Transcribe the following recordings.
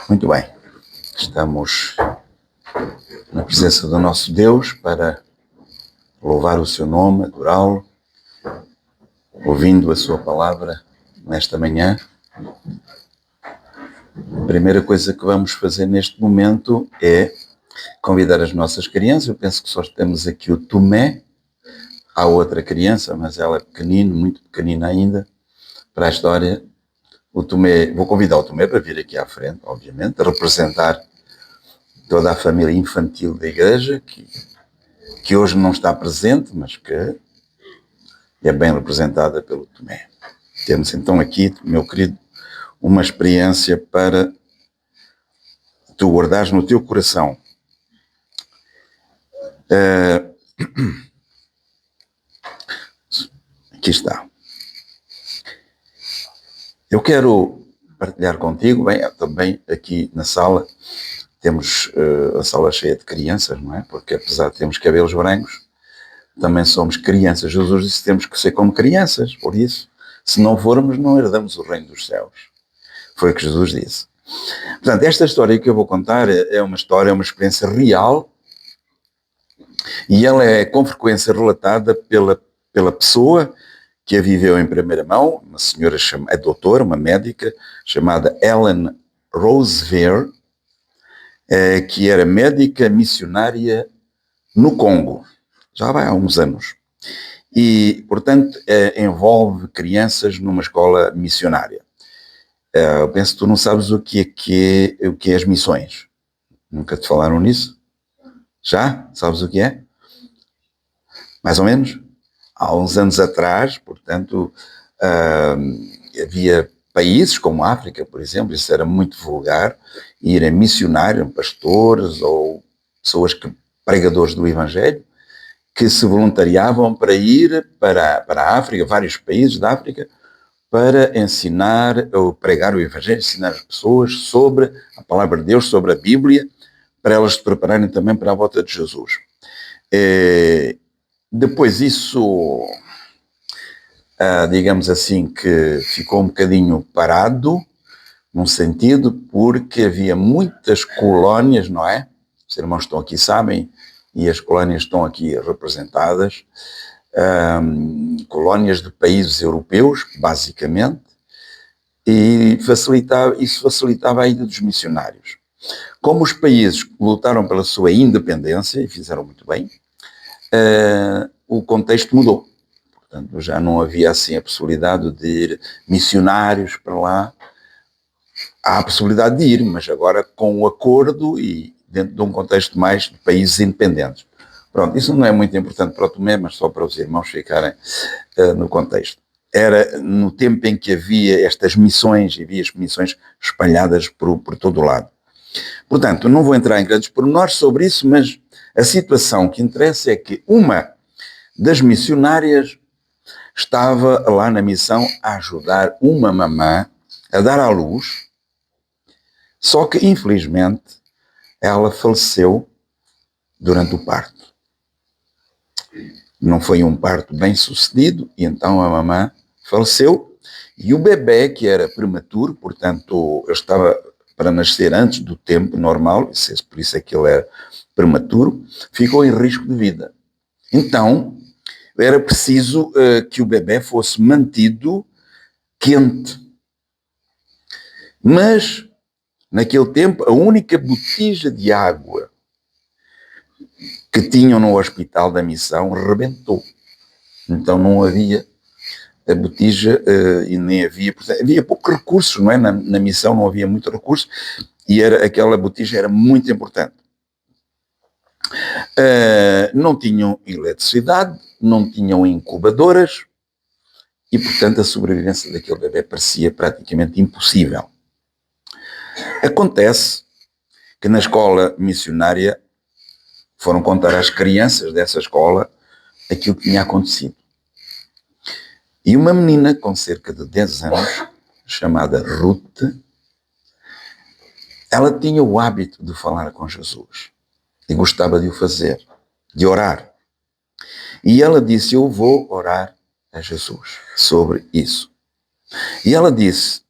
Muito bem, estamos na presença do nosso Deus para louvar o seu nome, adorá-lo, ouvindo a sua palavra nesta manhã. A primeira coisa que vamos fazer neste momento é convidar as nossas crianças. Eu penso que só temos aqui o Tomé. Há outra criança, mas ela é pequenina, muito pequenina ainda, para a história. O Tomé, vou convidar o Tomé para vir aqui à frente, obviamente, representar toda a família infantil da igreja, que hoje não está presente, mas que é bem representada pelo Tomé. Temos então aqui, meu querido, uma experiência para tu guardares no teu coração. Aqui está. Eu quero partilhar contigo, bem, também aqui na sala, temos a sala cheia de crianças, não é? Porque apesar de termos cabelos brancos, também somos crianças. Jesus disse que temos que ser como crianças, por isso, se não formos, não herdamos o reino dos céus. Foi o que Jesus disse. Portanto, esta história que eu vou contar é uma história, é uma experiência real, e ela é com frequência relatada pela pessoa que a viveu em primeira mão, uma senhora, a doutora, uma médica, chamada Ellen Roosevelt, que era médica missionária no Congo, já vai há uns anos. E, portanto, envolve crianças numa escola missionária. Eu penso que tu não sabes o que é as missões. Nunca te falaram nisso? Já? Sabes o que é? Mais ou menos? Há uns anos atrás, portanto, havia países como a África, por exemplo, isso era muito vulgar, irem missionários, pastores ou pessoas pregadores do Evangelho, que se voluntariavam para ir para a África, vários países da África, para ensinar ou pregar o Evangelho, ensinar as pessoas sobre a palavra de Deus, sobre a Bíblia, para elas se prepararem também para a volta de Jesus. Depois isso, digamos assim, que ficou um bocadinho parado, num sentido, porque havia muitas colónias, não é? Os irmãos estão aqui, sabem, e as colónias estão aqui representadas, colónias de países europeus, basicamente, e isso facilitava a ida dos missionários. Como os países lutaram pela sua independência, e fizeram muito bem, o contexto mudou. Portanto, já não havia assim a possibilidade de ir missionários para lá. Há a possibilidade de ir, mas agora com o acordo e dentro de um contexto mais de países independentes. Pronto, isso não é muito importante para o Tomé, mas só para os irmãos ficarem no contexto. Era no tempo em que havia estas missões, e havia as missões espalhadas por todo o lado. Portanto, não vou entrar em grandes pormenores sobre isso, mas a situação que interessa é que uma das missionárias estava lá na missão a ajudar uma mamã a dar à luz, só que, infelizmente, ela faleceu durante o parto. Não foi um parto bem sucedido, e então a mamã faleceu, e o bebê, que era prematuro, portanto, ele estava para nascer antes do tempo normal, por isso é que ele era prematuro, ficou em risco de vida. Então, era preciso que o bebê fosse mantido quente. Mas, naquele tempo, a única botija de água que tinham no hospital da missão rebentou. Então não havia a botija e nem havia... Havia pouco recurso, não é? Na missão não havia muito recurso e aquela botija era muito importante. Não tinham eletricidade, não tinham incubadoras e, portanto, a sobrevivência daquele bebê parecia praticamente impossível. Acontece que na escola missionária foram contar às crianças dessa escola aquilo que tinha acontecido. E uma menina com cerca de 10 anos, chamada Ruth, ela tinha o hábito de falar com Jesus e gostava de o fazer, de orar. E ela disse, eu vou orar a Jesus sobre isso. E ela disse,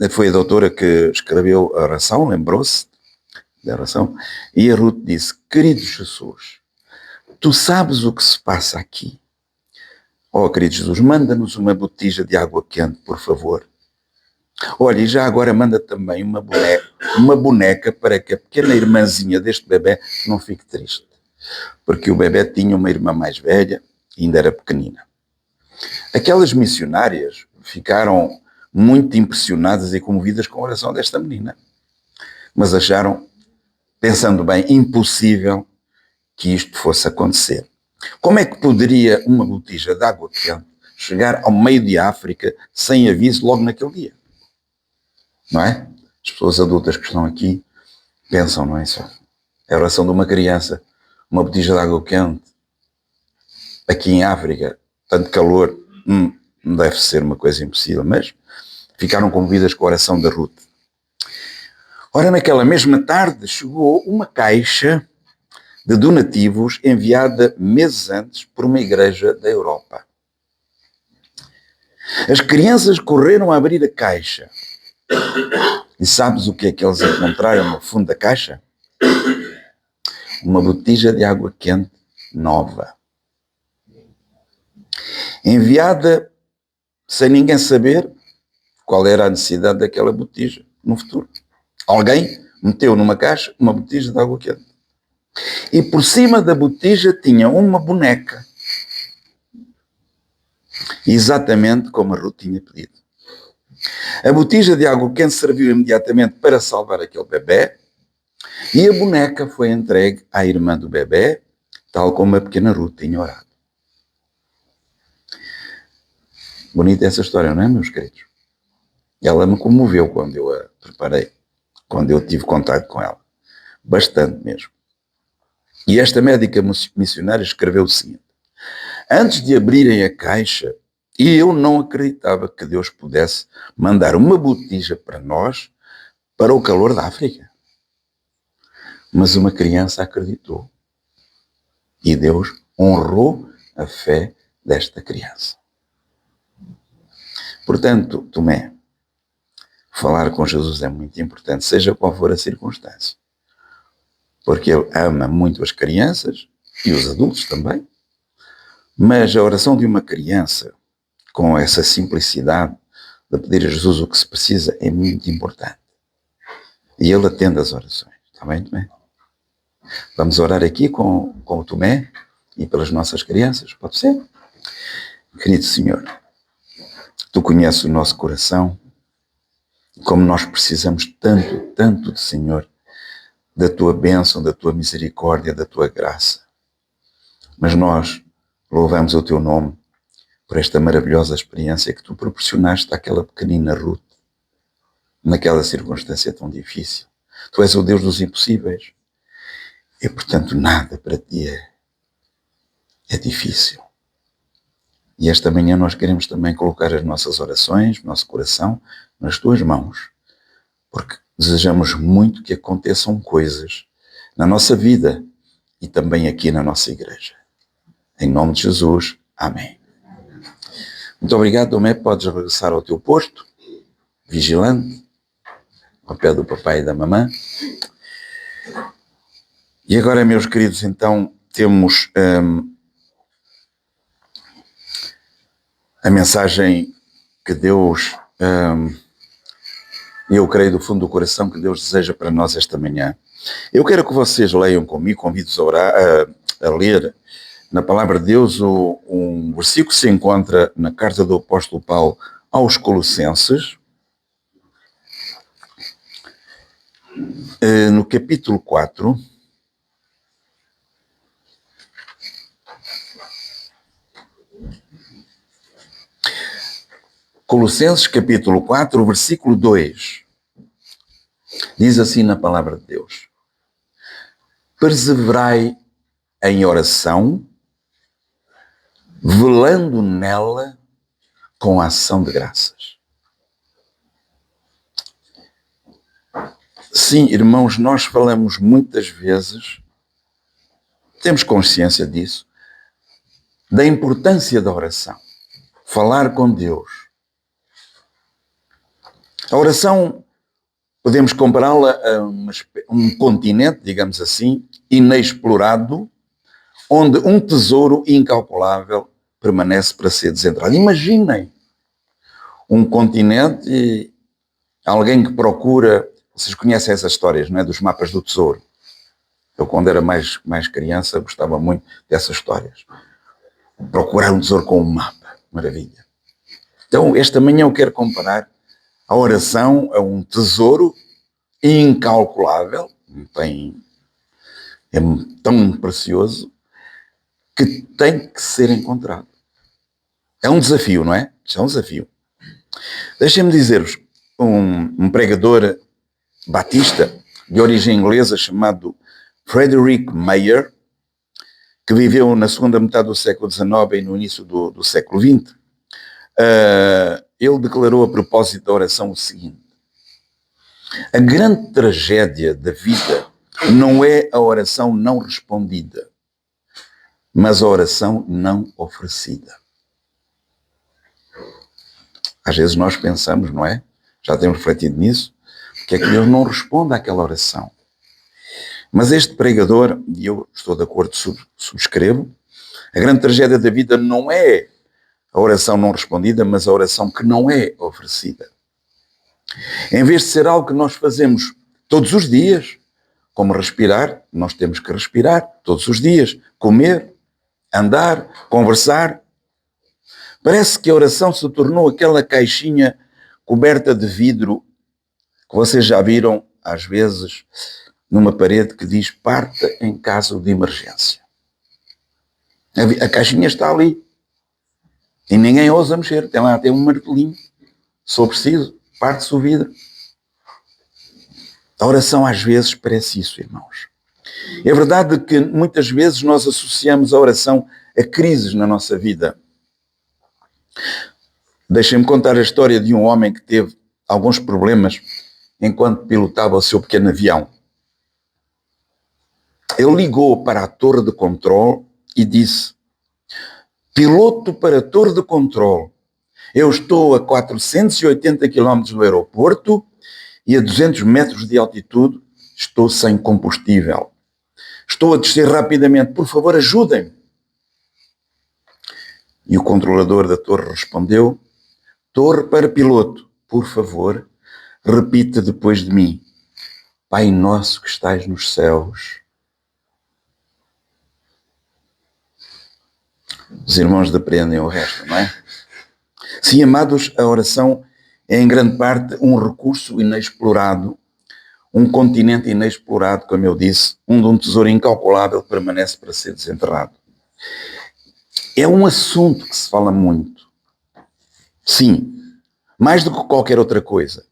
foi a doutora que escreveu a oração, lembrou-se da oração, e a Ruth disse: querido Jesus, tu sabes o que se passa aqui. Oh, querido Jesus, manda-nos uma botija de água quente, por favor. Olha, e já agora manda também uma boneca para que a pequena irmãzinha deste bebê não fique triste. Porque o bebê tinha uma irmã mais velha e ainda era pequenina. Aquelas missionárias ficaram muito impressionadas e comovidas com a oração desta menina. Mas acharam, pensando bem, impossível que isto fosse acontecer. Como é que poderia uma botija de água quente chegar ao meio de África sem aviso logo naquele dia? Não é? As pessoas adultas que estão aqui pensam, não é só? É a oração de uma criança, uma botija de água quente, aqui em África, tanto calor, não deve ser uma coisa impossível, mas ficaram comovidas com a oração da Ruth. Ora, naquela mesma tarde chegou uma caixa de donativos enviada meses antes por uma igreja da Europa. As crianças correram a abrir a caixa. E sabes o que é que eles encontraram no fundo da caixa? Uma botija de água quente nova. Enviada sem ninguém saber qual era a necessidade daquela botija no futuro. Alguém meteu numa caixa uma botija de água quente. E por cima da botija tinha uma boneca. Exatamente como a Ruth tinha pedido. A botija de água quente serviu imediatamente para salvar aquele bebê e a boneca foi entregue à irmã do bebê, tal como a pequena Ruth tinha orado. Bonita essa história, não é, meus queridos? Ela me comoveu quando eu a preparei, quando eu tive contato com ela. Bastante mesmo. E esta médica missionária escreveu o seguinte: antes de abrirem a caixa, eu não acreditava que Deus pudesse mandar uma botija para nós, para o calor da África. Mas uma criança acreditou. E Deus honrou a fé desta criança. Portanto, Tomé, falar com Jesus é muito importante, seja qual for a circunstância. Porque Ele ama muito as crianças e os adultos também. Mas a oração de uma criança, com essa simplicidade de pedir a Jesus o que se precisa, é muito importante. E Ele atende as orações. Está bem, Tomé? Vamos orar aqui com o Tomé e pelas nossas crianças, pode ser? Querido Senhor, Tu conheces o nosso coração, como nós precisamos tanto, tanto de Senhor, da Tua bênção, da Tua misericórdia, da Tua graça. Mas nós louvamos o Teu nome por esta maravilhosa experiência que Tu proporcionaste àquela pequenina Ruth, naquela circunstância tão difícil. Tu és o Deus dos impossíveis e, portanto, nada para Ti é difícil. E esta manhã nós queremos também colocar as nossas orações, nosso coração, nas Tuas mãos, porque desejamos muito que aconteçam coisas na nossa vida e também aqui na nossa igreja. Em nome de Jesus, amém. Muito obrigado, Tomé. Podes regressar ao teu posto, vigilante, ao pé do papai e da mamã. E agora, meus queridos, então, temos a mensagem que Deus, eu creio do fundo do coração, que Deus deseja para nós esta manhã. Eu quero que vocês leiam comigo, convido-os a ler na Palavra de Deus. Um versículo se encontra na carta do apóstolo Paulo aos Colossenses, no capítulo 4, Colossenses capítulo 4, versículo 2, diz assim na Palavra de Deus: perseverai em oração, velando nela com ação de graças. Sim, irmãos, nós falamos muitas vezes, temos consciência disso, da importância da oração. Falar com Deus. A oração, podemos compará-la a um continente, digamos assim, inexplorado, onde um tesouro incalculável permanece para ser desenterrado. Imaginem um continente e alguém que procura, vocês conhecem essas histórias, não é? Dos mapas do tesouro. Eu, quando era mais criança, gostava muito dessas histórias. Procurar um tesouro com um mapa. Maravilha. Então, esta manhã eu quero comparar a oração a um tesouro incalculável, é tão precioso, que tem que ser encontrado. É um desafio, não é? Isto é um desafio. Deixem-me dizer-vos, um pregador batista de origem inglesa chamado Frederick Mayer, que viveu na segunda metade do século XIX e no início do século XX, ele declarou a propósito da oração o seguinte: a grande tragédia da vida não é a oração não respondida, mas a oração não oferecida. Às vezes nós pensamos, não é? Já temos refletido nisso, porque é que Deus não responde àquela oração. Mas este pregador, e eu estou de acordo, subscrevo, a grande tragédia da vida não é a oração não respondida, mas a oração que não é oferecida. Em vez de ser algo que nós fazemos todos os dias, como respirar, nós temos que respirar todos os dias, comer, andar, conversar. Parece que a oração se tornou aquela caixinha coberta de vidro que vocês já viram, às vezes, numa parede que diz parta em caso de emergência. A caixinha está ali. E ninguém ousa mexer. Tem lá, tem um martelinho. Se for preciso, parte-se o vidro. A oração às vezes parece isso, irmãos. É verdade que muitas vezes nós associamos a oração a crises na nossa vida. Deixem-me contar a história de um homem que teve alguns problemas enquanto pilotava o seu pequeno avião. Ele ligou para a torre de controle e disse: piloto para a torre de controle, eu estou a 480 km do aeroporto e a 200 metros de altitude estou sem combustível. Estou a descer rapidamente, por favor ajudem-me. E o controlador da torre respondeu: torre para piloto, por favor, repita depois de mim. Pai nosso que estais nos céus. Os irmãos depreendem o resto, não é? Sim, amados, a oração é em grande parte um recurso inexplorado, um continente inexplorado, como eu disse, onde um tesouro incalculável permanece para ser desenterrado. É um assunto que se fala muito. Sim, mais do que qualquer outra coisa,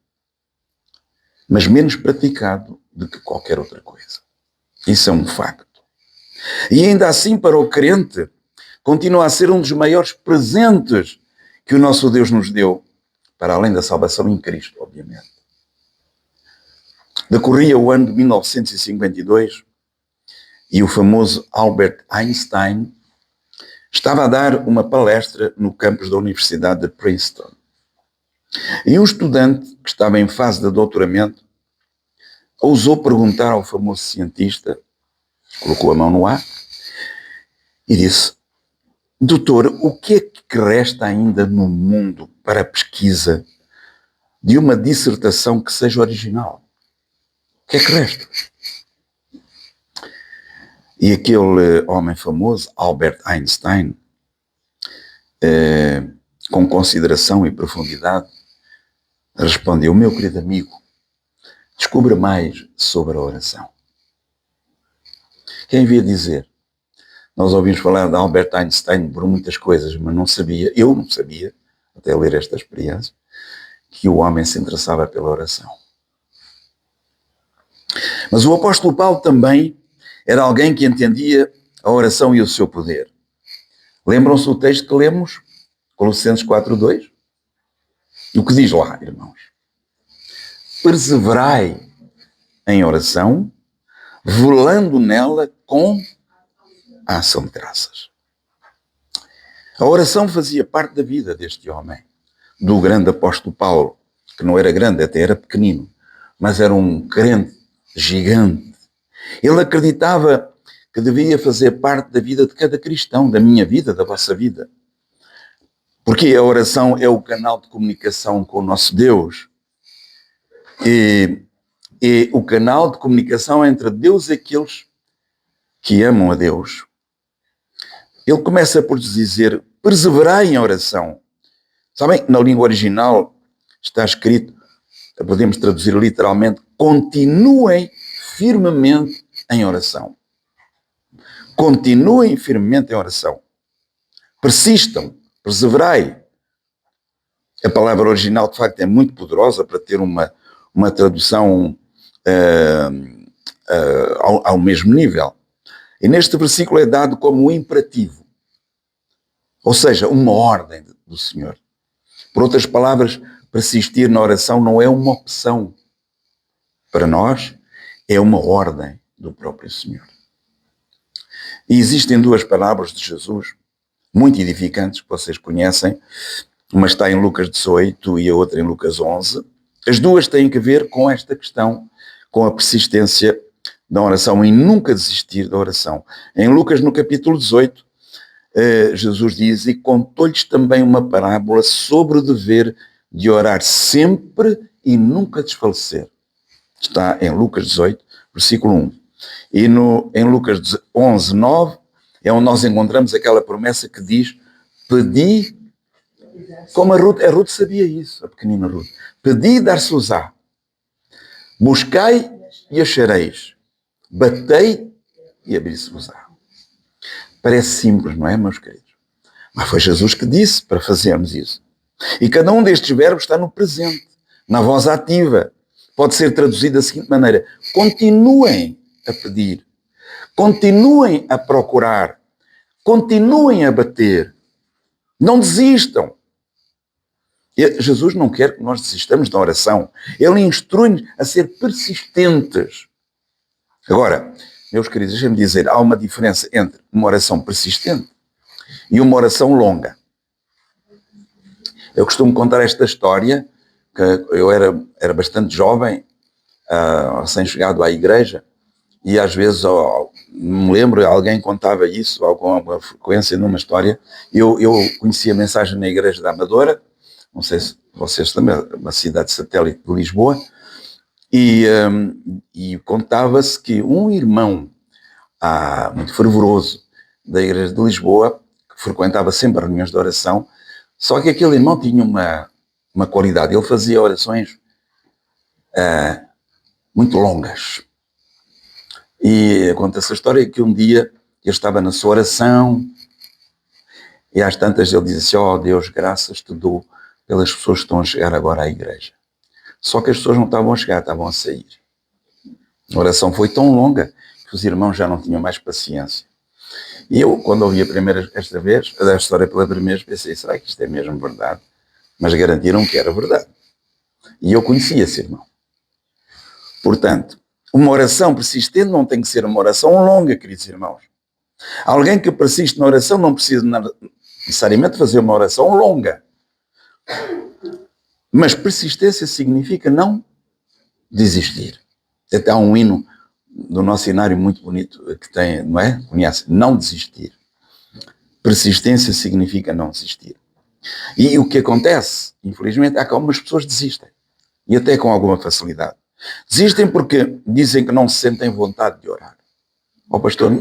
mas menos praticado do que qualquer outra coisa. Isso é um facto. E ainda assim, para o crente, continua a ser um dos maiores presentes que o nosso Deus nos deu, para além da salvação em Cristo, obviamente. Decorria o ano de 1952 e o famoso Albert Einstein estava a dar uma palestra no campus da Universidade de Princeton. E um estudante que estava em fase de doutoramento ousou perguntar ao famoso cientista, colocou a mão no ar e disse: doutor, o que é que resta ainda no mundo para a pesquisa de uma dissertação que seja original? O que é que resta? E aquele homem famoso, Albert Einstein, com consideração e profundidade, respondeu: meu querido amigo, descubra mais sobre a oração. Quem havia dizer? Nós ouvimos falar de Albert Einstein por muitas coisas, mas eu não sabia, até ler esta experiência, que o homem se interessava pela oração. Mas o apóstolo Paulo também era alguém que entendia a oração e o seu poder. Lembram-se do texto que lemos? Colossenses 4:2? O que diz lá, irmãos? Perseverai em oração, velando nela com a ação de graças. A oração fazia parte da vida deste homem, do grande apóstolo Paulo, que não era grande, até era pequenino, mas era um crente gigante. Ele acreditava que devia fazer parte da vida de cada cristão, da minha vida, da vossa vida. Porque a oração é o canal de comunicação com o nosso Deus. E o canal de comunicação entre Deus e aqueles que amam a Deus. Ele começa por dizer, perseverai em oração. Sabem, na língua original está escrito, podemos traduzir literalmente, continuem firmemente em oração. Continuem firmemente em oração. Persistam, perseverai. A palavra original, de facto, é muito poderosa para ter uma tradução ao mesmo nível. E neste versículo é dado como um imperativo, ou seja, uma ordem do Senhor. Por outras palavras, persistir na oração não é uma opção. Para nós, é uma ordem do próprio Senhor. E existem duas palavras de Jesus, muito edificantes, que vocês conhecem. Uma está em Lucas 18 e a outra em Lucas 11. As duas têm a ver com esta questão, com a persistência da oração, em nunca desistir da oração. Em Lucas, no capítulo 18, Jesus diz, e contou-lhes também uma parábola sobre o dever de orar sempre e nunca desfalecer. Está em Lucas 18, versículo 1. E em Lucas 11, 9, é onde nós encontramos aquela promessa que diz, pedi, como a Ruth sabia isso, a pequenina Ruth, pedi e dar-se-vos-á, buscai e achareis, batei e abrir-se-vos-á. Parece simples, não é, meus queridos? Mas foi Jesus que disse para fazermos isso. E cada um destes verbos está no presente, na voz ativa. Pode ser traduzido da seguinte maneira, continuem a pedir, continuem a procurar, continuem a bater, não desistam. Jesus não quer que nós desistamos da oração. Ele instrui-nos a ser persistentes. Agora, meus queridos, deixem-me dizer, há uma diferença entre uma oração persistente e uma oração longa. Eu costumo contar esta história, que eu era bastante jovem, recém-chegado à igreja, e às vezes, me lembro, alguém contava isso com alguma frequência numa história. Eu conhecia a mensagem na igreja da Amadora, não sei se vocês também, uma cidade satélite de Lisboa, e contava-se que um irmão muito fervoroso da igreja de Lisboa, que frequentava sempre reuniões de oração, só que aquele irmão tinha uma qualidade, ele fazia orações muito longas. E conta essa história que um dia ele estava na sua oração e às tantas ele disse assim, Deus, graças te dou pelas pessoas que estão a chegar agora à igreja. Só que as pessoas não estavam a chegar, estavam a sair. A oração foi tão longa que os irmãos já não tinham mais paciência. E eu, quando ouvi esta vez, a história pela primeira vez, pensei, será que isto é mesmo verdade? Mas garantiram que era verdade. E eu conhecia esse irmão. Portanto, uma oração persistente não tem que ser uma oração longa, queridos irmãos. Alguém que persiste na oração não precisa necessariamente fazer uma oração longa. Mas persistência significa não desistir. Até há um hino do nosso cenário muito bonito que tem, não é? Conhece? Não desistir. Persistência significa não desistir. E o que acontece, infelizmente, é que algumas pessoas desistem. E até com alguma facilidade. Desistem porque dizem que não se sentem vontade de orar. Pastor,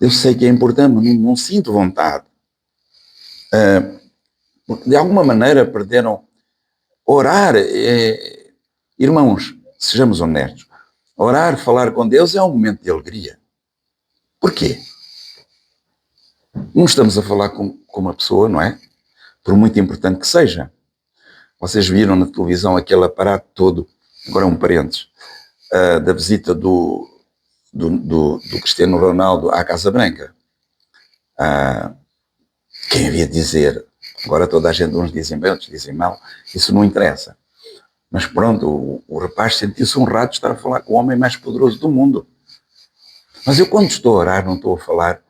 eu sei que é importante, mas não sinto vontade. Porque de alguma maneira perderam. Orar, irmãos, sejamos honestos. Orar, falar com Deus é um momento de alegria. Porquê? Não estamos a falar com uma pessoa, não é? Por muito importante que seja. Vocês viram na televisão aquele aparato todo, agora um parênteses, da visita do Cristiano Ronaldo à Casa Branca. Quem havia de dizer? Agora toda a gente, uns dizem bem, outros dizem mal, isso não interessa. Mas pronto, o rapaz sentiu-se honrado de estar a falar com o homem mais poderoso do mundo. Mas eu quando estou a orar não estou a falar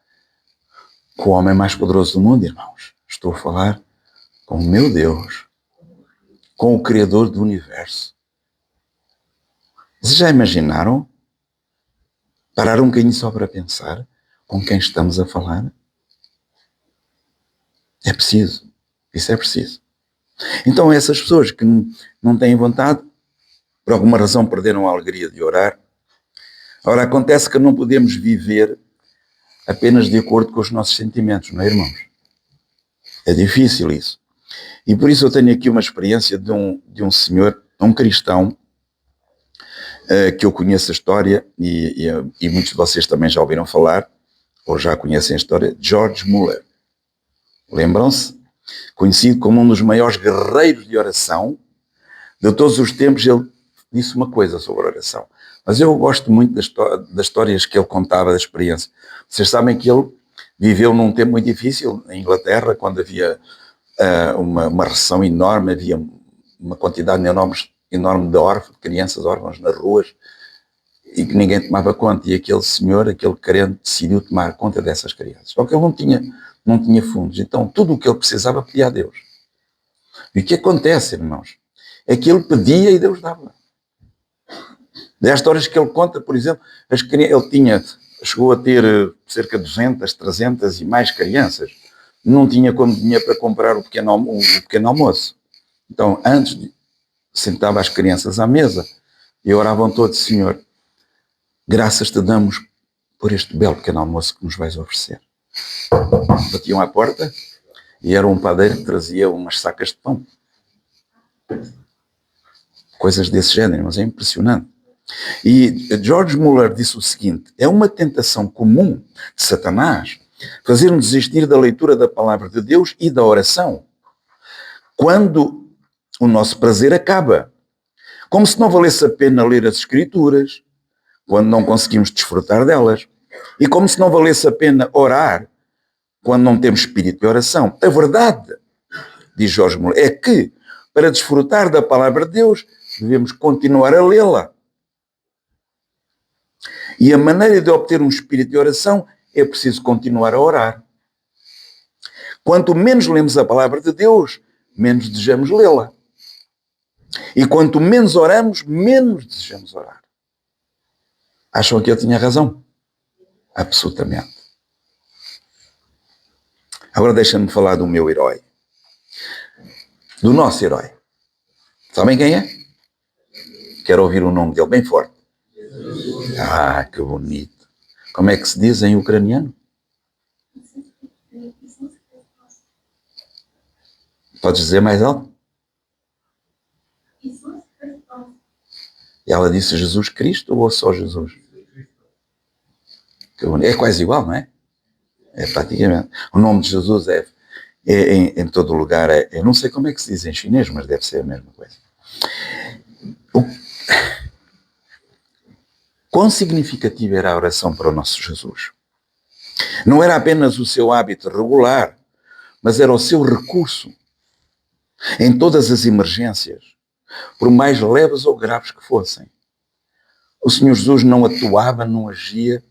com o homem mais poderoso do mundo, irmãos. Estou a falar com o meu Deus. com o Criador do Universo. Vocês já imaginaram? Parar um bocadinho só para pensar com quem estamos a falar? É preciso. Isso é preciso. Então essas pessoas que não têm vontade, por alguma razão perderam a alegria de orar. Ora, acontece que não podemos viver apenas de acordo com os nossos sentimentos, não é, irmãos? É difícil isso. E por isso eu tenho aqui uma experiência de um senhor, um cristão, que eu conheço a história, e muitos de vocês também já ouviram falar, ou já conhecem a história, George Muller. Lembram-se? Conhecido como um dos maiores guerreiros de oração de todos os tempos. Ele disse uma coisa sobre a oração. Mas eu gosto muito das histórias que ele contava, da experiência. Vocês sabem que ele viveu num tempo muito difícil, em Inglaterra, quando havia uma recessão enorme, havia uma quantidade enorme de crianças órfãs nas ruas, e que ninguém tomava conta. E aquele senhor, aquele crente, decidiu tomar conta dessas crianças. Só que ele não tinha fundos. Então tudo o que ele precisava pedia a Deus. E o que acontece, irmãos? É que ele pedia e Deus dava. Das histórias que ele conta, por exemplo, ele chegou a ter cerca de 200, 300 e mais crianças. Não tinha como dinheiro para comprar o pequeno almoço. Então, antes, sentava as crianças à mesa e oravam todos: Senhor, graças te damos por este belo pequeno almoço que nos vais oferecer. Batiam à porta e era um padeiro que trazia umas sacas de pão. Coisas desse género, mas é impressionante. E George Muller disse o seguinte: é uma tentação comum de Satanás fazer-nos desistir da leitura da palavra de Deus e da oração, quando o nosso prazer acaba. Como se não valesse a pena ler as Escrituras, quando não conseguimos desfrutar delas. E como se não valesse a pena orar, quando não temos espírito de oração. A verdade, diz George Muller, é que, para desfrutar da palavra de Deus, devemos continuar a lê-la. E a maneira de obter um espírito de oração é preciso continuar a orar. Quanto menos lemos a palavra de Deus, menos desejamos lê-la. E quanto menos oramos, menos desejamos orar. Acham que eu tinha razão? Absolutamente. Agora deixa-me falar do meu herói. Do nosso herói. Sabem quem é? Quero ouvir o nome dele bem forte. Ah, que bonito. Como é que se diz em ucraniano? Podes dizer mais alto? E ela disse Jesus Cristo ou só Jesus? É quase igual, não é? É praticamente. O nome de Jesus é em todo lugar. Eu não sei como é que se diz em chinês, mas deve ser a mesma coisa. Quão significativa era a oração para o nosso Jesus? Não era apenas o seu hábito regular, mas era o seu recurso em todas as emergências, por mais leves ou graves que fossem. O Senhor Jesus não atuava, não agia.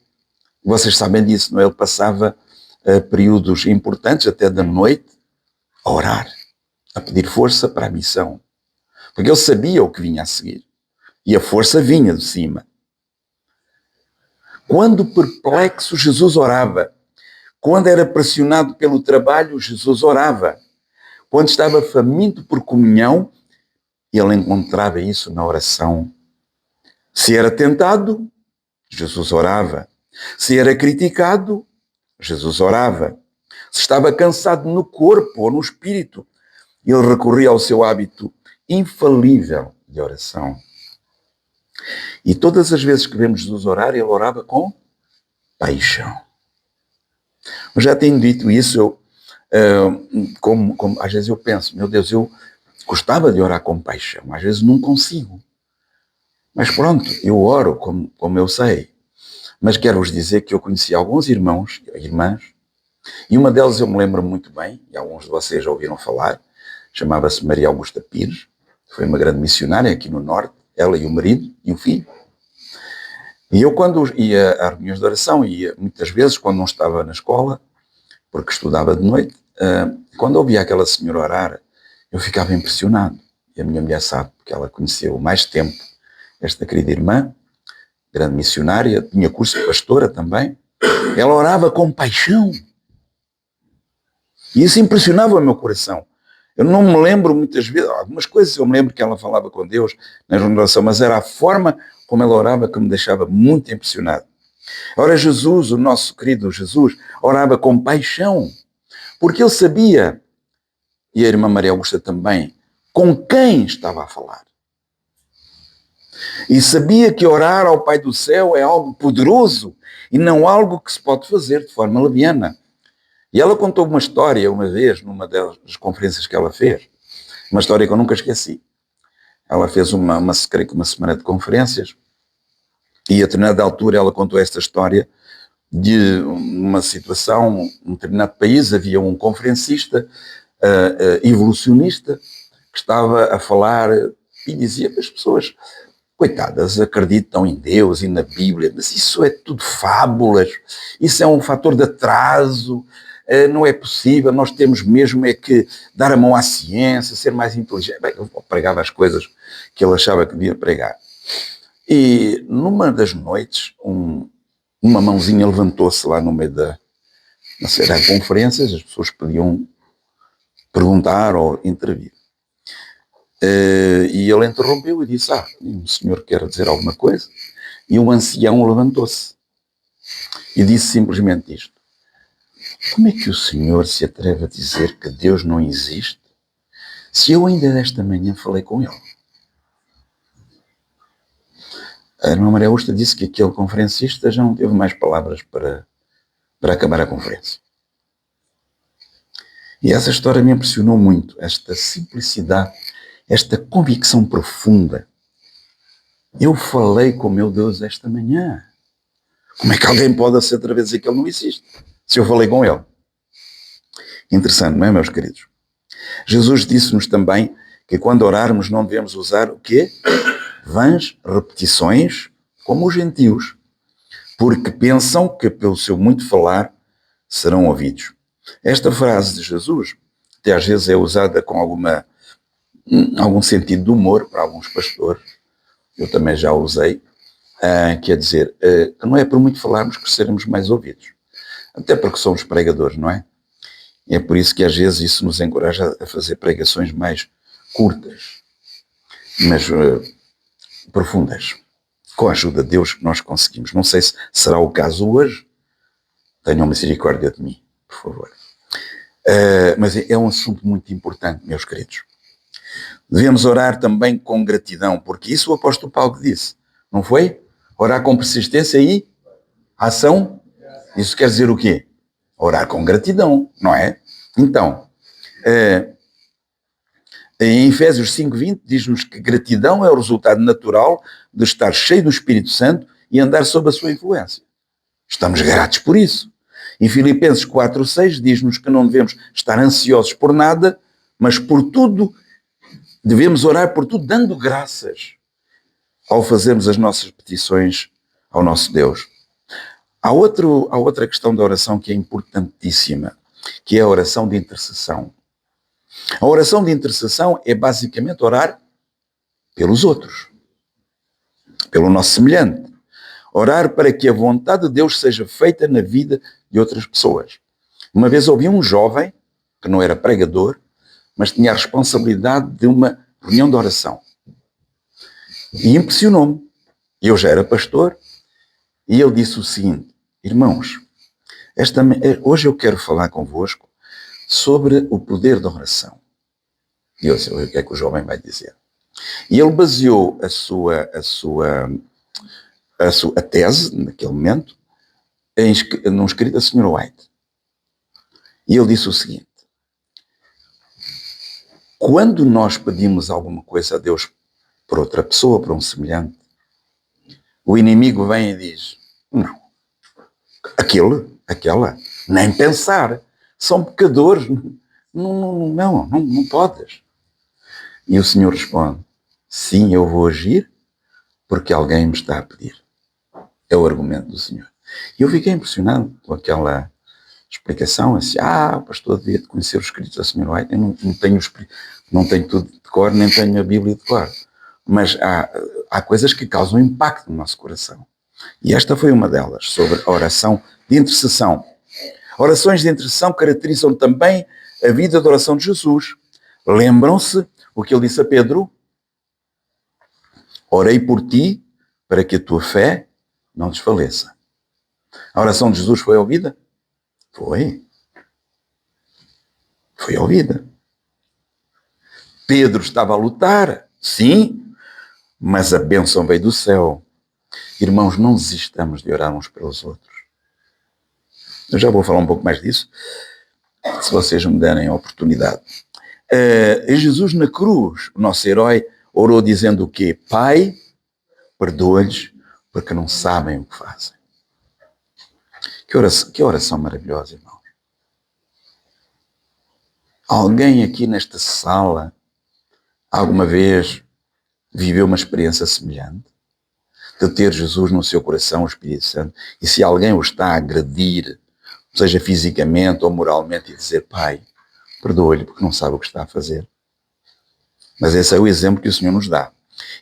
Vocês sabem disso, não é? Ele passava períodos importantes, até da noite, a orar, a pedir força para a missão. Porque ele sabia o que vinha a seguir. E a força vinha de cima. Quando perplexo, Jesus orava. Quando era pressionado pelo trabalho, Jesus orava. Quando estava faminto por comunhão, ele encontrava isso na oração. Se era tentado, Jesus orava. Se era criticado, Jesus orava. Se estava cansado no corpo ou no espírito, ele recorria ao seu hábito infalível de oração. E todas as vezes que vemos Jesus orar, ele orava com paixão. Eu já tenho dito isso, como às vezes eu penso, meu Deus, eu gostava de orar com paixão, às vezes não consigo. Mas pronto, eu oro como eu sei. Mas quero-vos dizer que eu conheci alguns irmãos e irmãs, e uma delas eu me lembro muito bem, e alguns de vocês já ouviram falar, chamava-se Maria Augusta Pires, foi uma grande missionária aqui no Norte, ela e o marido e o filho. E eu, quando ia a reuniões de oração, ia muitas vezes, quando não estava na escola, porque estudava de noite, quando ouvia aquela senhora orar, eu ficava impressionado. e a minha mulher sabe, porque ela conheceu mais tempo esta querida irmã, grande missionária, tinha curso de pastora também. Ela orava com paixão. E isso impressionava o meu coração. Eu não me lembro muitas vezes, algumas coisas eu me lembro que ela falava com Deus na oração, mas era a forma como ela orava que me deixava muito impressionado. Ora, Jesus, o nosso querido Jesus, orava com paixão, porque ele sabia, e a irmã Maria Augusta também, com quem estava a falar. E sabia que orar ao Pai do Céu é algo poderoso e não algo que se pode fazer de forma leviana. E ela contou uma história uma vez, numa das conferências que ela fez, uma história que eu nunca esqueci. Ela fez uma semana de conferências e a determinada altura ela contou esta história de uma situação, num determinado país havia um conferencista evolucionista que estava a falar e dizia que as pessoas, coitadas, acreditam em Deus e na Bíblia, mas isso é tudo fábulas, isso é um fator de atraso, não é possível, nós temos mesmo é que dar a mão à ciência, ser mais inteligente. Bem, eu pregava as coisas que ele achava que devia pregar. E numa das noites, uma mãozinha levantou-se lá no meio da conferência, as pessoas podiam perguntar ou intervir. E ele interrompeu e disse, o senhor quer dizer alguma coisa? E o ancião levantou-se e disse simplesmente isto. Como é que o senhor se atreve a dizer que Deus não existe, se eu ainda desta manhã falei com ele? A irmã Maria Augusta disse que aquele conferencista já não teve mais palavras para acabar a conferência. E essa história me impressionou muito, esta simplicidade, esta convicção profunda. Eu falei com o meu Deus esta manhã. Como é que alguém pode se atrever a dizer que ele não existe, se eu falei com ele? Interessante, não é, meus queridos? Jesus disse-nos também que quando orarmos não devemos usar o quê? Vãs repetições, como os gentios, porque pensam que pelo seu muito falar serão ouvidos. Esta frase de Jesus, até às vezes é usada com algum sentido de humor para alguns pastores, eu também já usei, quer dizer, que não é por muito falarmos que seremos mais ouvidos, até porque somos pregadores, não é? E é por isso que às vezes isso nos encoraja a fazer pregações mais curtas, mas profundas. Com a ajuda de Deus nós conseguimos. Não sei se será o caso hoje. Tenham misericórdia de mim, por favor. Mas é um assunto muito importante, meus queridos. Devemos orar também com gratidão, porque isso o apóstolo Paulo disse, não foi? Orar com persistência e ação. Isso quer dizer o quê? Orar com gratidão, não é? Então, em Efésios 5:20 diz-nos que gratidão é o resultado natural de estar cheio do Espírito Santo e andar sob a sua influência. Estamos gratos por isso. Em Filipenses 4:6 diz-nos que não devemos estar ansiosos por nada, mas por tudo, devemos orar por tudo, dando graças ao fazermos as nossas petições ao nosso Deus. Há outra questão da oração que é importantíssima, que é a oração de intercessão. A oração de intercessão é basicamente orar pelos outros, pelo nosso semelhante. Orar para que a vontade de Deus seja feita na vida de outras pessoas. Uma vez ouvi um jovem, que não era pregador, mas tinha a responsabilidade de uma reunião de oração. E impressionou-me. Eu já era pastor, e ele disse o seguinte, irmãos, hoje eu quero falar convosco sobre o poder da oração. E eu sei o que é que o jovem vai dizer. E ele baseou a tese, naquele momento, num escrito da Sra. White. E ele disse o seguinte, quando nós pedimos alguma coisa a Deus por outra pessoa, por um semelhante, o inimigo vem e diz, não, aquela, nem pensar, são pecadores, não podes. E o Senhor responde, sim, eu vou agir porque alguém me está a pedir. É o argumento do Senhor. E eu fiquei impressionado com aquela explicação, assim, o pastor devia conhecer os escritos da Sra. White, eu não tenho Não tenho tudo de cor, nem tenho a Bíblia de cor. Mas há coisas que causam impacto no nosso coração. E esta foi uma delas, sobre a oração de intercessão. Orações de intercessão caracterizam também a vida de oração de Jesus. Lembram-se o que ele disse a Pedro? Orei por ti para que a tua fé não desfaleça. A oração de Jesus foi ouvida? Foi. Foi ouvida. Pedro estava a lutar? Sim. Mas a bênção veio do céu. Irmãos, não desistamos de orar uns pelos outros. Eu já vou falar um pouco mais disso, se vocês me derem a oportunidade. Jesus na cruz, o nosso herói, orou dizendo o quê? Pai, perdoa-lhes, porque não sabem o que fazem. Que oração maravilhosa, irmão. Alguém aqui nesta sala, alguma vez, viveu uma experiência semelhante? De ter Jesus no seu coração, o Espírito Santo, e se alguém o está a agredir, seja fisicamente ou moralmente, e dizer, Pai, perdoa-lhe porque não sabe o que está a fazer. Mas esse é o exemplo que o Senhor nos dá.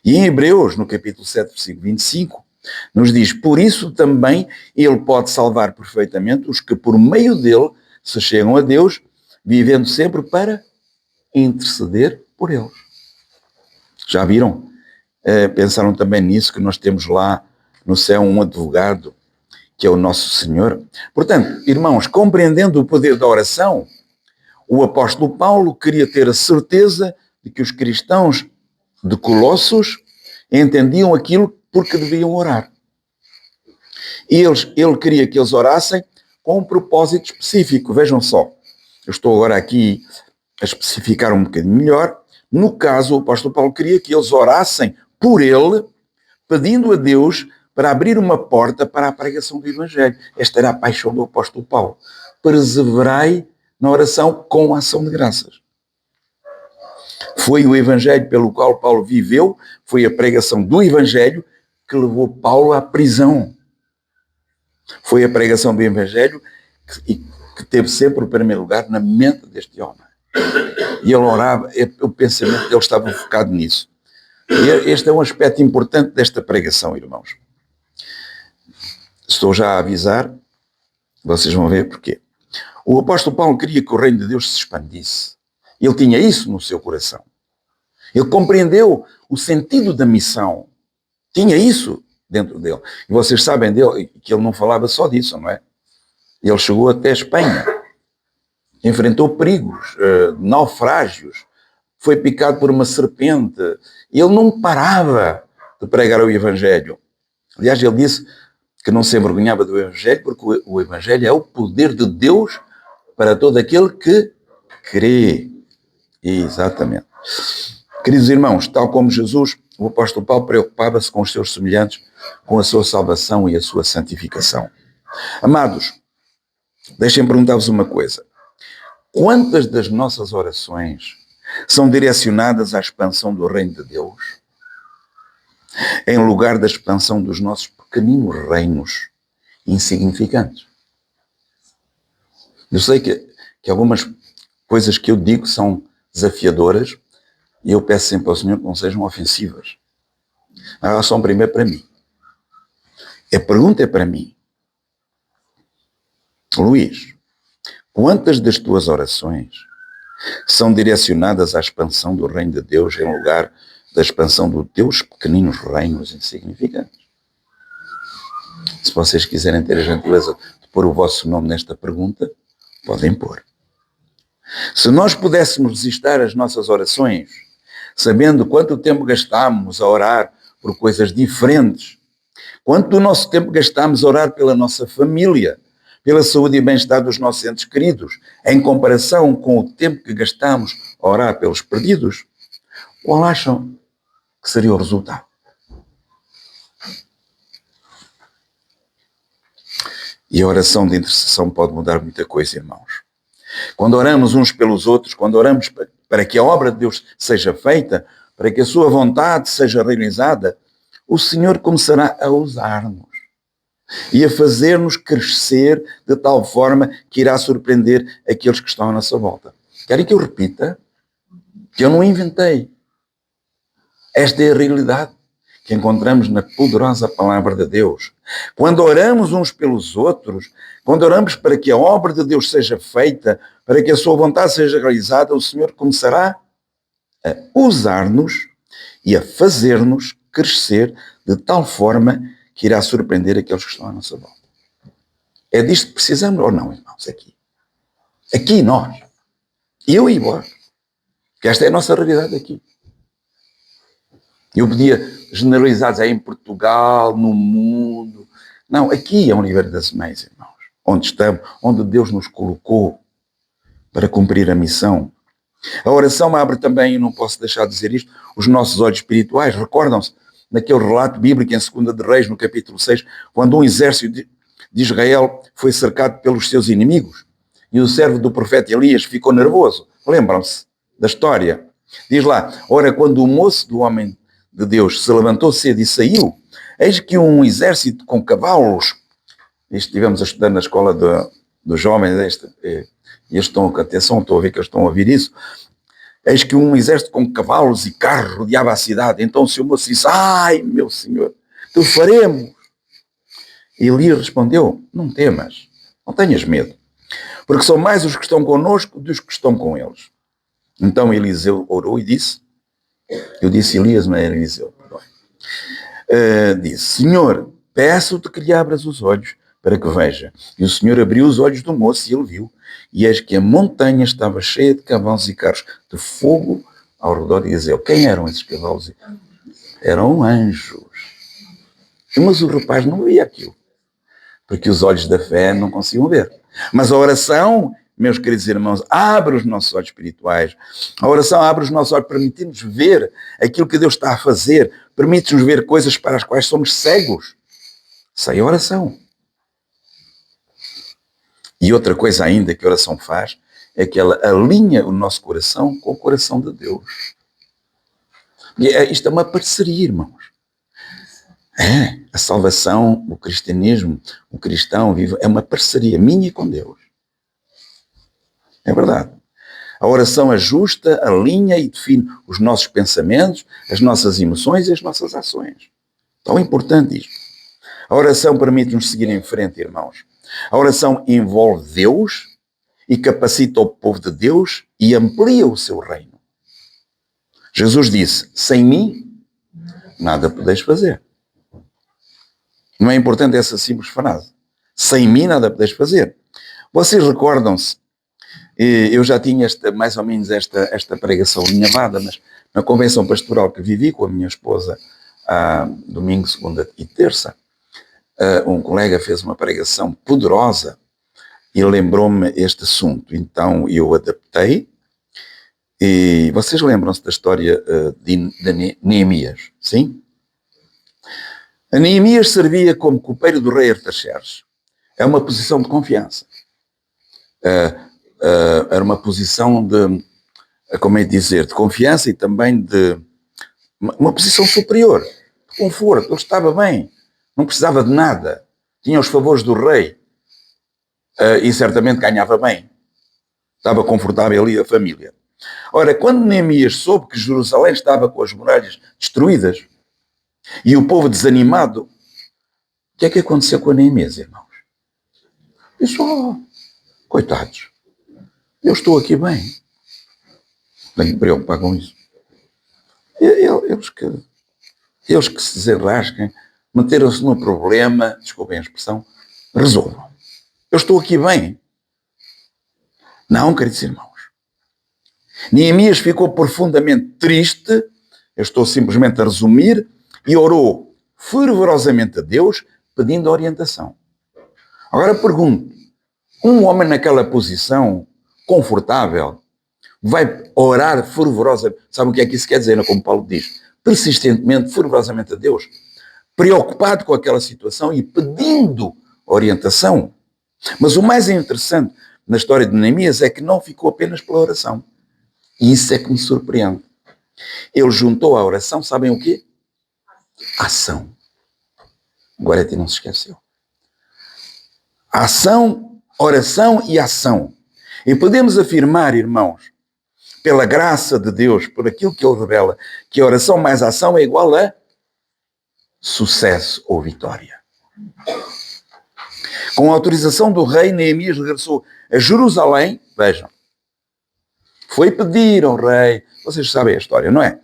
E em Hebreus, no capítulo 7, versículo 25, nos diz, por isso também ele pode salvar perfeitamente os que por meio dele se chegam a Deus, vivendo sempre para interceder por eles. Já viram? Pensaram também nisso, que nós temos lá no céu um advogado, que é o nosso Senhor. Portanto, irmãos, compreendendo o poder da oração, o apóstolo Paulo queria ter a certeza de que os cristãos de Colossos entendiam aquilo porque deviam orar. E ele queria que eles orassem com um propósito específico. Vejam só, eu estou agora aqui a especificar um bocadinho melhor. No caso, o apóstolo Paulo queria que eles orassem por ele, pedindo a Deus para abrir uma porta para a pregação do Evangelho. Esta era a paixão do apóstolo Paulo. Perseverai na oração com ação de graças. Foi o Evangelho pelo qual Paulo viveu, foi a pregação do Evangelho que levou Paulo à prisão. Foi a pregação do Evangelho que teve sempre o primeiro lugar na mente deste homem. E ele orava, o pensamento dele estava focado nisso. E este é um aspecto importante desta pregação, irmãos. Estou já a avisar, vocês vão ver porquê. O apóstolo Paulo queria que o reino de Deus se expandisse. Ele tinha isso no seu coração. Ele compreendeu o sentido da missão. Tinha isso dentro dele. E vocês sabem dele que ele não falava só disso, não é? Ele chegou até a Espanha. Enfrentou perigos, naufrágios. Foi picado por uma serpente. Ele não parava de pregar o Evangelho. Aliás, ele disse que não se envergonhava do Evangelho, porque o Evangelho é o poder de Deus para todo aquele que crê. Exatamente. Queridos irmãos, tal como Jesus, o apóstolo Paulo preocupava-se com os seus semelhantes, com a sua salvação e a sua santificação. Amados, deixem-me perguntar-vos uma coisa. Quantas das nossas orações são direcionadas à expansão do reino de Deus, em lugar da expansão dos nossos pequeninos reinos insignificantes? Eu sei que algumas coisas que eu digo são desafiadoras e eu peço sempre ao Senhor que não sejam ofensivas. Mas elas são primeiro para mim. A pergunta é para mim. Luís, quantas das tuas orações são direcionadas à expansão do reino de Deus em lugar da expansão dos teus pequeninos reinos insignificantes? Se vocês quiserem ter a gentileza de pôr o vosso nome nesta pergunta, podem pôr. Se nós pudéssemos registrar as nossas orações, sabendo quanto tempo gastamos a orar por coisas diferentes, quanto do nosso tempo gastamos a orar pela nossa família, pela saúde e bem-estar dos nossos entes queridos, em comparação com o tempo que gastamos a orar pelos perdidos, qual acham que seria o resultado? E a oração de intercessão pode mudar muita coisa, irmãos. Quando oramos uns pelos outros, quando oramos para que a obra de Deus seja feita, para que a sua vontade seja realizada, o Senhor começará a usar-nos e a fazer-nos crescer de tal forma que irá surpreender aqueles que estão à nossa volta. Querem que eu repita? que eu não inventei. Esta é a realidade que encontramos na poderosa palavra de Deus. Quando oramos uns pelos outros, quando oramos para que a obra de Deus seja feita, para que a sua vontade seja realizada, o Senhor começará a usar-nos e a fazer-nos crescer de tal forma que irá surpreender aqueles que estão à nossa volta. É disto que precisamos ou não, irmãos? Aqui nós. Eu e vós. Que esta é a nossa realidade aqui. Eu podia generalizar em Portugal, no mundo. Não, aqui é um Oliveira das Meias, irmãos. Onde estamos, onde Deus nos colocou para cumprir a missão. A oração abre também, e não posso deixar de dizer isto, os nossos olhos espirituais. Recordam-se naquele relato bíblico em 2 de Reis, no capítulo 6, quando um exército de Israel foi cercado pelos seus inimigos e o servo do profeta Elias ficou nervoso. Lembram-se da história? Diz lá, ora, quando o moço do homem de Deus se levantou cedo e saiu, eis que um exército com cavalos, isto estivemos a estudar na escola dos jovens, e eles estão, atenção, estou a ver que eles estão a ouvir isso, eis que um exército com cavalos e carros rodeava a cidade. Então o seu moço disse, ai, meu senhor, que faremos? E Elias respondeu, não temas, não tenhas medo, porque são mais os que estão connosco dos que estão com eles. Então Eliseu orou e disse, eu disse Elias, mas era Eliseu, disse, Senhor, peço-te que lhe abras os olhos para que veja. E o Senhor abriu os olhos do moço e ele viu, e eis que a montanha estava cheia de cavalos e carros de fogo ao redor de Eliseu. Quem eram esses cavalos? Eram anjos. Mas o rapaz não via aquilo, porque os olhos da fé não conseguiam ver. Mas a oração, meus queridos irmãos, abre os nossos olhos espirituais. A oração abre os nossos olhos, permite-nos ver aquilo que Deus está a fazer, permite-nos ver coisas para as quais somos cegos. Sem a oração. E outra coisa ainda que a oração faz, é que ela alinha o nosso coração com o coração de Deus. E isto é uma parceria, irmãos. A salvação, o cristianismo, o cristão vivo, é uma parceria minha com Deus. É verdade. A oração ajusta, alinha e define os nossos pensamentos, as nossas emoções e as nossas ações. Tão importante isto. A oração permite-nos seguir em frente, irmãos. A oração envolve Deus e capacita o povo de Deus e amplia o seu reino. Jesus disse, sem mim, nada podeis fazer. Não é importante essa simples frase. Sem mim, nada podeis fazer. Vocês recordam-se, eu já tinha mais ou menos esta pregação alinhavada, mas na convenção pastoral que vivi com a minha esposa, domingo, segunda e terça, um colega fez uma pregação poderosa e lembrou-me este assunto. Então eu adaptei. E vocês lembram-se da história de Neemias? Sim? A Neemias servia como copeiro do rei Artaxerxes. É uma posição de confiança. Era uma posição de, como é dizer, de confiança e também de uma posição superior, de conforto. Ele estava bem, não precisava de nada, tinha os favores do rei e certamente ganhava bem. Estava confortável ali a família. Ora, quando Neemias soube que Jerusalém estava com as muralhas destruídas e o povo desanimado, o que é que aconteceu com Neemias, irmãos? Disse, coitados, eu estou aqui bem. Tenho que me preocupar com isso. Eles que se desenrasquem, meteram-se no problema, desculpem a expressão, resolvam. Eu estou aqui bem. Não, queridos irmãos. Neemias ficou profundamente triste, eu estou simplesmente a resumir, e orou fervorosamente a Deus, pedindo orientação. Agora pergunto, um homem naquela posição, confortável, vai orar fervorosamente, sabe o que é que isso quer dizer, como Paulo diz? Persistentemente, fervorosamente a Deus, preocupado com aquela situação e pedindo orientação. Mas o mais interessante na história de Neemias é que não ficou apenas pela oração. E isso é que me surpreende. Ele juntou à oração, sabem o quê? Ação. Goretti não se esqueceu. Ação, oração e ação. E podemos afirmar, irmãos, pela graça de Deus, por aquilo que Ele revela, que a oração mais a ação é igual a sucesso ou vitória. Com a autorização do rei, Neemias regressou a Jerusalém. Vejam, foi pedir ao rei, vocês sabem a história, não é?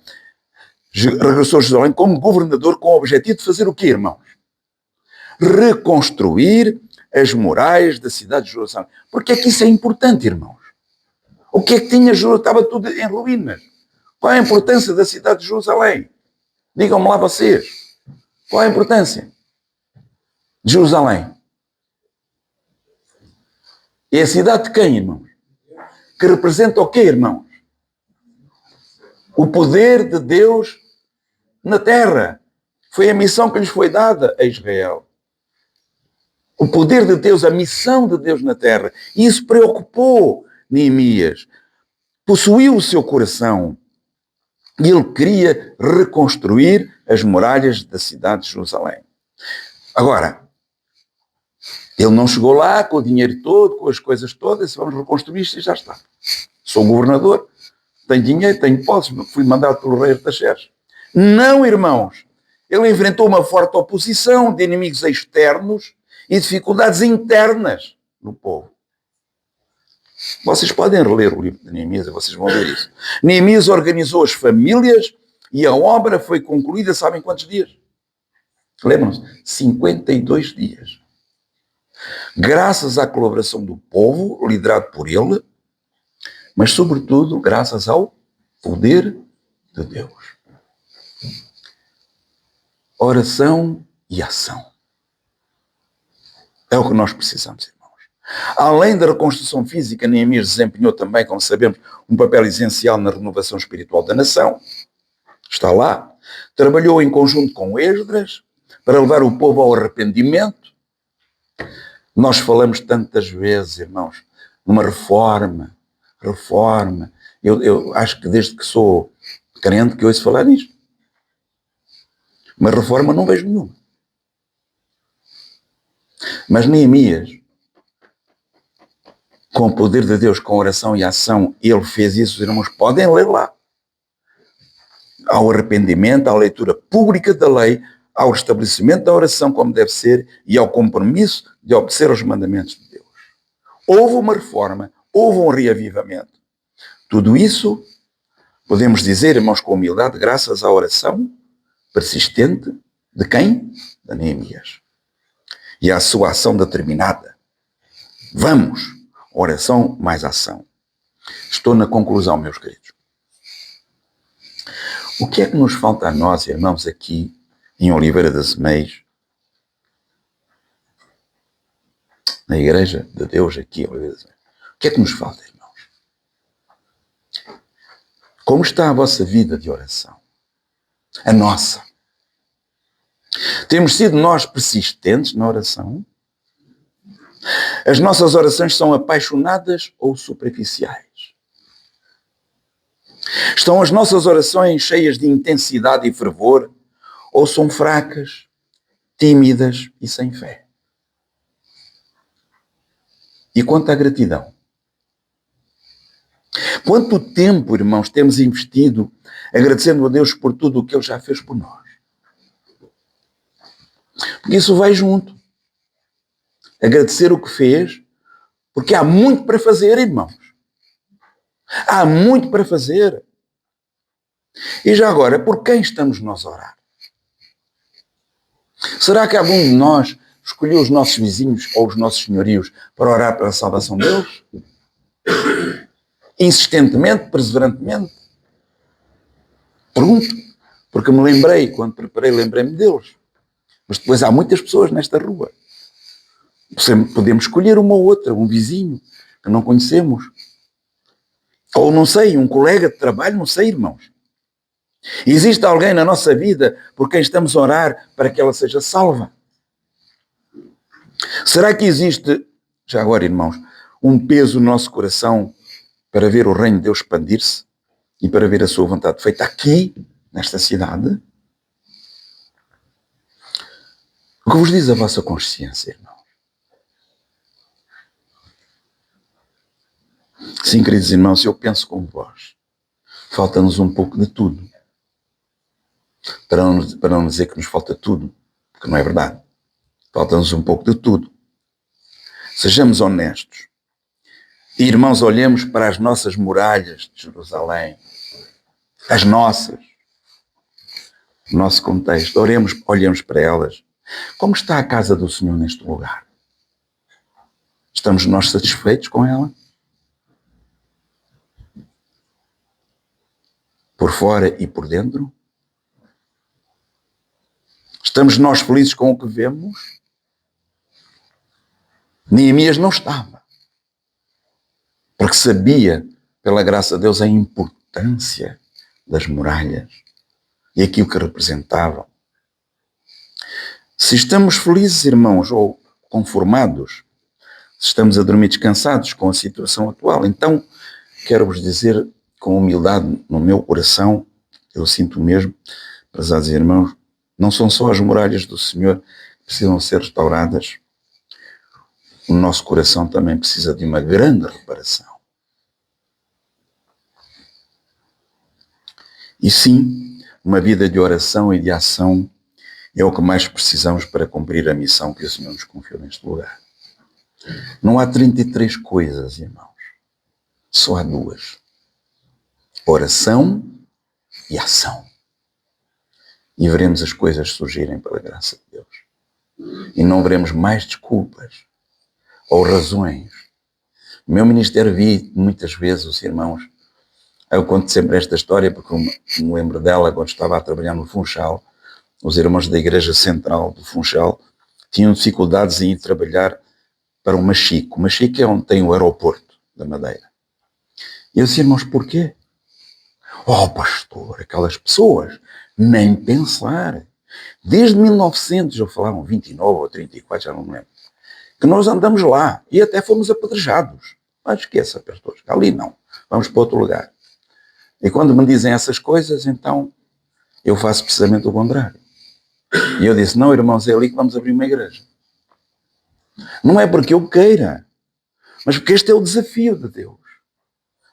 Regressou a Jerusalém como governador com o objetivo de fazer o quê, irmãos? Reconstruir as muralhas da cidade de Jerusalém. Porque é que isso é importante, irmãos? O que é que tinha Jerusalém? Estava tudo em ruínas. Qual é a importância da cidade de Jerusalém? Digam-me lá vocês. Qual é a importância de Jerusalém? É a cidade de quem, irmãos? Que representa o quê, irmãos? O poder de Deus na terra. Foi a missão que lhes foi dada a Israel. O poder de Deus, a missão de Deus na terra. E isso preocupou Neemias. Possuiu o seu coração. E ele queria reconstruir as muralhas da cidade de Jerusalém. Agora, ele não chegou lá com o dinheiro todo, com as coisas todas, vamos reconstruir isto e já está. Sou governador, tenho dinheiro, tenho posses, fui mandado pelo rei Artaxerxes. Não, irmãos. Ele enfrentou uma forte oposição de inimigos externos e dificuldades internas no povo. Vocês podem reler o livro de Neemias e vocês vão ver isso. Neemias organizou as famílias e a obra foi concluída, sabem quantos dias? Lembram-se? 52 dias. Graças à colaboração do povo, liderado por ele, mas sobretudo graças ao poder de Deus. Oração e ação. É o que nós precisamos, irmãos. Além da reconstrução física, Neemias desempenhou também, como sabemos, um papel essencial na renovação espiritual da nação. Está lá. Trabalhou em conjunto com Esdras para levar o povo ao arrependimento. Nós falamos tantas vezes, irmãos, numa reforma. Eu acho que desde que sou crente que ouço falar nisto. Mas reforma não vejo nenhuma. Mas Neemias, com o poder de Deus, com oração e ação, ele fez isso, os irmãos podem ler lá. Ao arrependimento, à leitura pública da lei, ao estabelecimento da oração como deve ser e ao compromisso de obedecer aos mandamentos de Deus. Houve uma reforma, houve um reavivamento. Tudo isso, podemos dizer, irmãos, com humildade, graças à oração persistente de quem? De Neemias. E à sua ação determinada. Vamos! Oração mais ação. Estou na conclusão, meus queridos. O que é que nos falta a nós, irmãos, aqui em Oliveira das Meias, na Igreja de Deus aqui em Oliveira das Meias? O que é que nos falta, irmãos? Como está a vossa vida de oração? A nossa. Temos sido nós persistentes na oração? As nossas orações são apaixonadas ou superficiais? Estão as nossas orações cheias de intensidade e fervor ou são fracas, tímidas e sem fé? E quanto à gratidão? Quanto tempo, irmãos, temos investido agradecendo a Deus por tudo o que Ele já fez por nós? Porque isso vai junto. Agradecer o que fez, porque há muito para fazer, irmãos. Há muito para fazer. E já agora, por quem estamos nós a orar? Será que algum de nós escolheu os nossos vizinhos ou os nossos senhorios para orar pela salvação deles? Insistentemente, perseverantemente? Pergunto, porque me lembrei, quando preparei, lembrei-me deles. Mas depois há muitas pessoas nesta rua. Podemos escolher uma ou outra, um vizinho que não conhecemos. Ou não sei, um colega de trabalho, não sei, irmãos. Existe alguém na nossa vida por quem estamos a orar para que ela seja salva? Será que existe, já agora, irmãos, um peso no nosso coração para ver o reino de Deus expandir-se e para ver a sua vontade feita aqui, nesta cidade? O que vos diz a vossa consciência, irmão? Sim, queridos irmãos, eu penso como vós. falta-nos um pouco de tudo. Para não dizer que nos falta tudo, porque não é verdade. Falta-nos um pouco de tudo. Sejamos honestos. E, irmãos, olhemos para as nossas muralhas de Jerusalém. As nossas. O nosso contexto. Olhemos para elas. Como está a casa do Senhor neste lugar? Estamos nós satisfeitos com ela? Por fora e por dentro? Estamos nós felizes com o que vemos? Neemias não estava. Porque sabia, pela graça de Deus, a importância das muralhas e aquilo que representavam. Se estamos felizes, irmãos, ou conformados, se estamos a dormir descansados com a situação atual, então quero-vos dizer com humildade no meu coração, eu sinto mesmo, prezados irmãos, não são só as muralhas do Senhor que precisam ser restauradas, o nosso coração também precisa de uma grande reparação. E sim, uma vida de oração e de ação é o que mais precisamos para cumprir a missão que o Senhor nos confiou neste lugar. Não há 33 coisas, irmãos. Só há 2. Oração e ação. E veremos as coisas surgirem pela graça de Deus. E não veremos mais desculpas ou razões. No meu ministério vi muitas vezes os irmãos. Eu conto sempre esta história porque me lembro dela quando estava a trabalhar no Funchal. Os irmãos da Igreja Central do Funchal tinham dificuldades em ir trabalhar para o Machique. O Machique é onde tem o aeroporto da Madeira. E eu disse, irmãos, porquê? Oh, pastor, aquelas pessoas, nem pensar. Desde 1900, já falavam 29 ou 34, já não me lembro, que nós andamos lá e até fomos apedrejados. Mas esqueça, pastor, ali não, vamos para outro lugar. E quando me dizem essas coisas, então eu faço precisamente o contrário. E eu disse, não, irmãos, é ali que vamos abrir uma igreja. Não é porque eu queira, mas porque este é o desafio de Deus.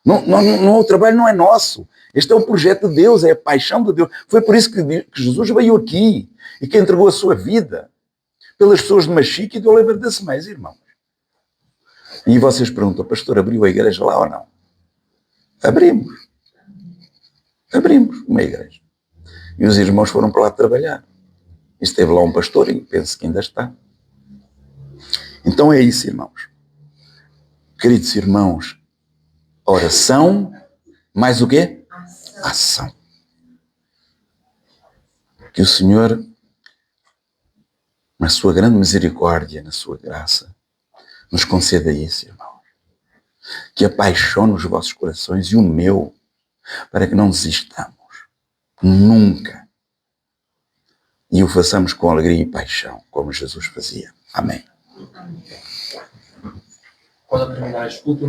O trabalho não é nosso. Este é o projeto de Deus, é a paixão de Deus. Foi por isso que Jesus veio aqui e que entregou a sua vida pelas pessoas de Machique e de Oliveira das Semeias, irmãos. E vocês perguntam, pastor, abriu a igreja lá ou não? Abrimos uma igreja. E os irmãos foram para lá trabalhar. E esteve lá um pastor e penso que ainda está. Então é isso, irmãos. Queridos irmãos, oração, mais o quê? Ação. Que o Senhor, na sua grande misericórdia, na sua graça, nos conceda isso, irmãos. Que apaixone os vossos corações e o meu, para que não desistamos. Nunca. E o façamos com alegria e paixão, como Jesus fazia. Amém. Quando terminar, escuta.